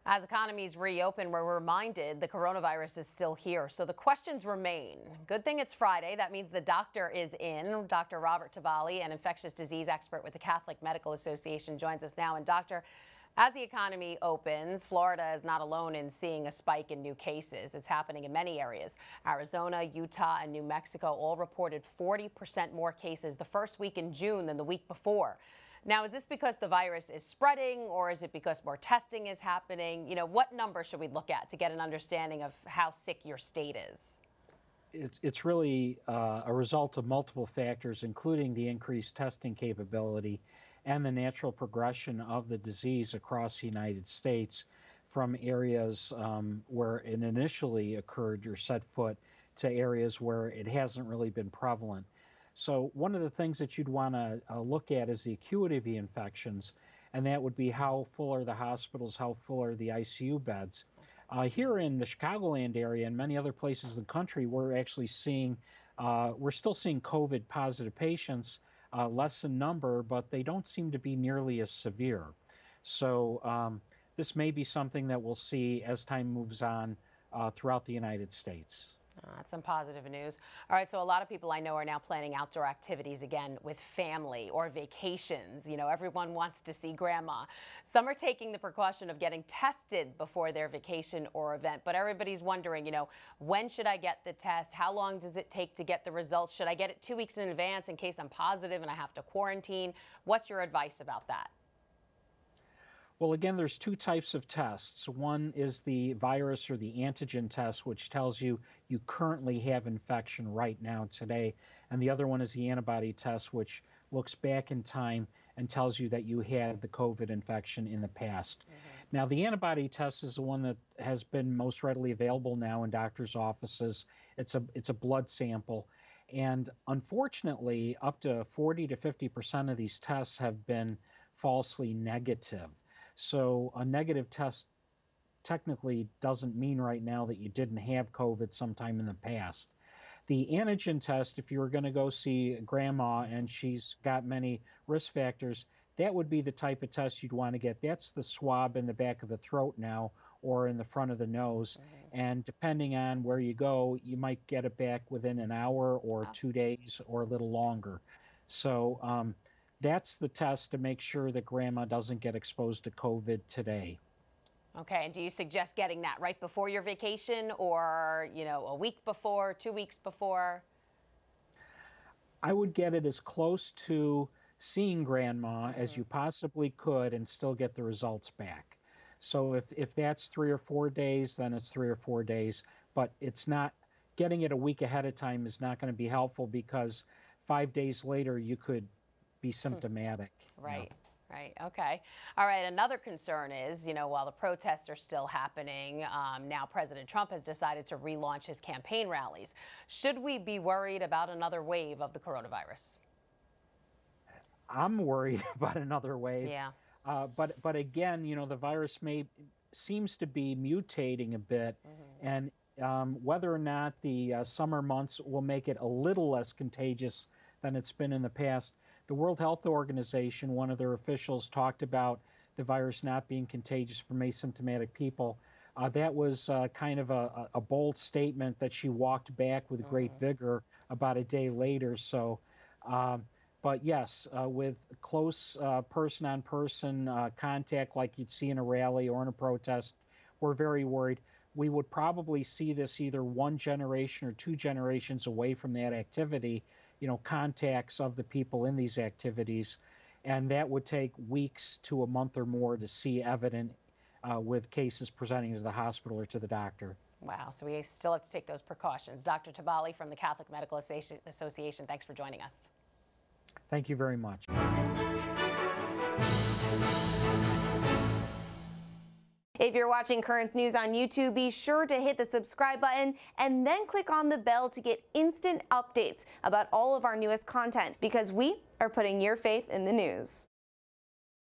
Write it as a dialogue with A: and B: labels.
A: As economies reopen, we're reminded the coronavirus is still here, so the questions remain. Good thing it's Friday. That means the doctor is in. Dr. Robert Tabali, an infectious disease expert with the Catholic Medical Association, joins us now. And doctor, as the economy opens, Florida is not alone in seeing a spike in new cases. It's happening in many areas. Arizona, Utah, and New Mexico all reported 40% more cases the first week in June than the week before. Now, is this because the virus is spreading, or is it because more testing is happening? What number should we look at to get an understanding of how sick your state is?
B: It's really a result of multiple factors, including the increased testing capability and the natural progression of the disease across the United States from areas where it initially occurred or set foot to areas where it hasn't really been prevalent. So one of the things that you'd want to look at is the acuity of the infections, and that would be how full are the hospitals, how full are the ICU beds. Here in the Chicagoland area and many other places in the country, we're actually seeing, we're still seeing COVID positive patients, less in number, but they don't seem to be nearly as severe. So this may be something that we'll see as time moves on throughout the United States.
A: That's some positive news. All right, so a lot of people I know are now planning outdoor activities again with family or vacations. Everyone wants to see grandma. Some are taking the precaution of getting tested before their vacation or event, but everybody's wondering, when should I get the test? How long does it take to get the results? Should I get it 2 weeks in advance in case I'm positive and I have to quarantine? What's your advice about that?
B: Well, again, there's two types of tests. One is the virus or the antigen test, which tells you you currently have infection right now today. And the other one is the antibody test, which looks back in time and tells you that you had the COVID infection in the past. Now, the antibody test is the one that has been most readily available now in doctors' offices. It's a blood sample. And unfortunately, up to 40 to 50% of these tests have been falsely negative. So a negative test technically doesn't mean right now that you didn't have COVID sometime in the past. The antigen test, if you were going to go see grandma and she's got many risk factors, that would be the type of test you'd want to get. That's the swab in the back of the throat now or in the front of the nose. And depending on where you go, you might get it back within an hour or 2 days or a little longer. So that's the test to make sure that grandma doesn't get exposed to COVID today.
A: Okay, and do you suggest getting that right before your vacation or, a week before, 2 weeks before?
B: I would get it as close to seeing grandma as you possibly could and still get the results back. So if that's 3 or 4 days, then it's 3 or 4 days, but it's not, getting it a week ahead of time is not going to be helpful because 5 days later you could be symptomatic.
A: Right. Right. Okay. All right. Another concern is, while the protests are still happening, now President Trump has decided to relaunch his campaign rallies. Should we be worried about another wave of the coronavirus?
B: I'm worried about another wave.
A: Yeah.
B: But again, the virus seems to be mutating a bit, and whether or not the summer months will make it a little less contagious than it's been in the past. The World Health Organization, one of their officials, talked about the virus not being contagious from asymptomatic people. That was kind of a bold statement that she walked back with great vigor about a day later. So, but yes, with close person-on-person contact like you'd see in a rally or in a protest, we're very worried. We would probably see this either one generation or 2 generations away from that activity, contacts of the people in these activities, and that would take weeks to a month or more to see evident with cases presenting to the hospital or to the doctor.
A: Wow, so we still have to take those precautions. Dr. Tabali from the Catholic Medical Association, thanks for joining us.
B: Thank you very much.
C: If you're watching Currents News on YouTube, be sure to hit the subscribe button and then click on the bell to get instant updates about all of our newest content, because we are putting your faith in the news.